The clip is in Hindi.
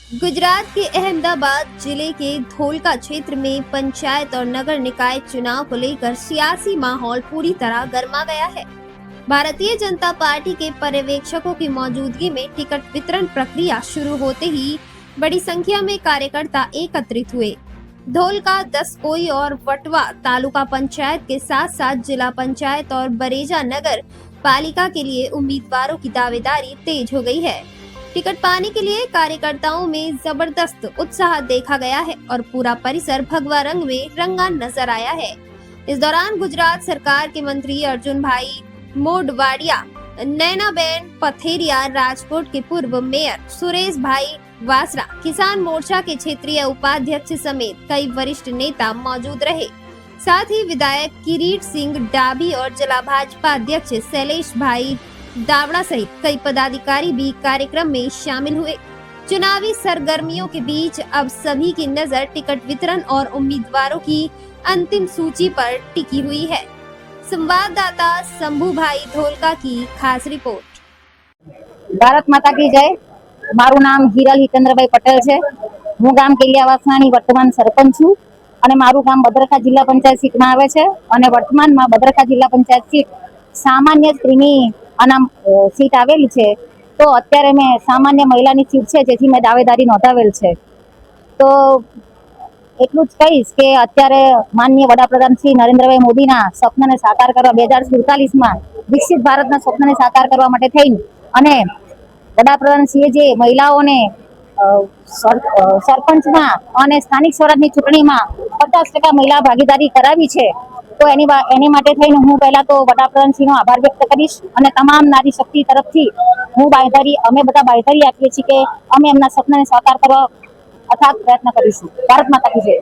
गुजरात के अहमदाबाद जिले के धोलका क्षेत्र में पंचायत और नगर निकाय चुनाव को लेकर सियासी माहौल पूरी तरह गर्मा गया है। भारतीय जनता पार्टी के पर्यवेक्षकों की मौजूदगी में टिकट वितरण प्रक्रिया शुरू होते ही बड़ी संख्या में कार्यकर्ता एकत्रित हुए। धोलका, दसकोई और वटवा तालुका पंचायत के साथ साथ जिला पंचायत और बरेजा नगर पालिका के लिए उम्मीदवारों की दावेदारी तेज हो गई है। टिकट पाने के लिए कार्यकर्ताओं में जबरदस्त उत्साह देखा गया है और पूरा परिसर भगवा रंग में रंगा नजर आया है। इस दौरान गुजरात सरकार के मंत्री अर्जुन भाई मोडवाडिया, नैनाबेन पथेरिया, राजकोट के पूर्व मेयर सुरेश भाई वासरा, किसान मोर्चा के क्षेत्रीय उपाध्यक्ष समेत कई वरिष्ठ नेता मौजूद रहे। साथ ही विधायक किरीट सिंह डाभी और जिला भाजपा अध्यक्ष शैलेश भाई दावड़ा सहित कई पदाधिकारी भी कार्यक्रम में शामिल हुए। चुनावी सरगर्मियों के बीच अब सभी की नजर टिकट वितरण और उम्मीदवारों की अंतिम सूची पर टिकी हुई है। संवाददाता शंभू भाई धोलका की खास रिपोर्ट। भारत माता की जय। मारू नाम हीरल हितेन्द्रभाई पटेल है। हूँ गाम केलियावासनानी वर्तमान सरपंच छूं અને મારું ગામ બદરખા જિલ્લા પંચાયત સીટમાં આવે છે અને વર્તમાનમાં બદરખા જિલ્લા પંચાયત સીટ સામાન્ય સ્ત્રીની અનામ સીટ આવેલી છે। તો અત્યારે મેં સામાન્ય મહિલાની સીટ છે જેથી મેં દાવેદારી નોંધાવેલ છે। તો એટલું જ કહીશ કે અત્યારે માનનીય વડાપ્રધાન શ્રી નરેન્દ્રભાઈ મોદીના સ્વપ્નને સાકાર કરવા 2047માં વિકસિત ભારતના સ્વપ્નને સાકાર કરવા માટે થઈને અને વડાપ્રધાનશ્રીએ જે મહિલાઓને સરપંચમાં અને સ્થાનિક સ્વરાજની ચૂંટણીમાં 50% મહિલા ભાગીદારી કરાવી છે। તો એની માટે થઈને હું પહેલા તો વડાપ્રધાનશ્રીનો આભાર વ્યક્ત કરીશ અને તમામ નારી શક્તિ તરફથી અમે બધા બાંયધરી આપીએ છીએ કે અમે એમના સપનાને સાકાર કરવા અથાગ પ્રયત્ન કરીશું। ભારત માતા કી જય।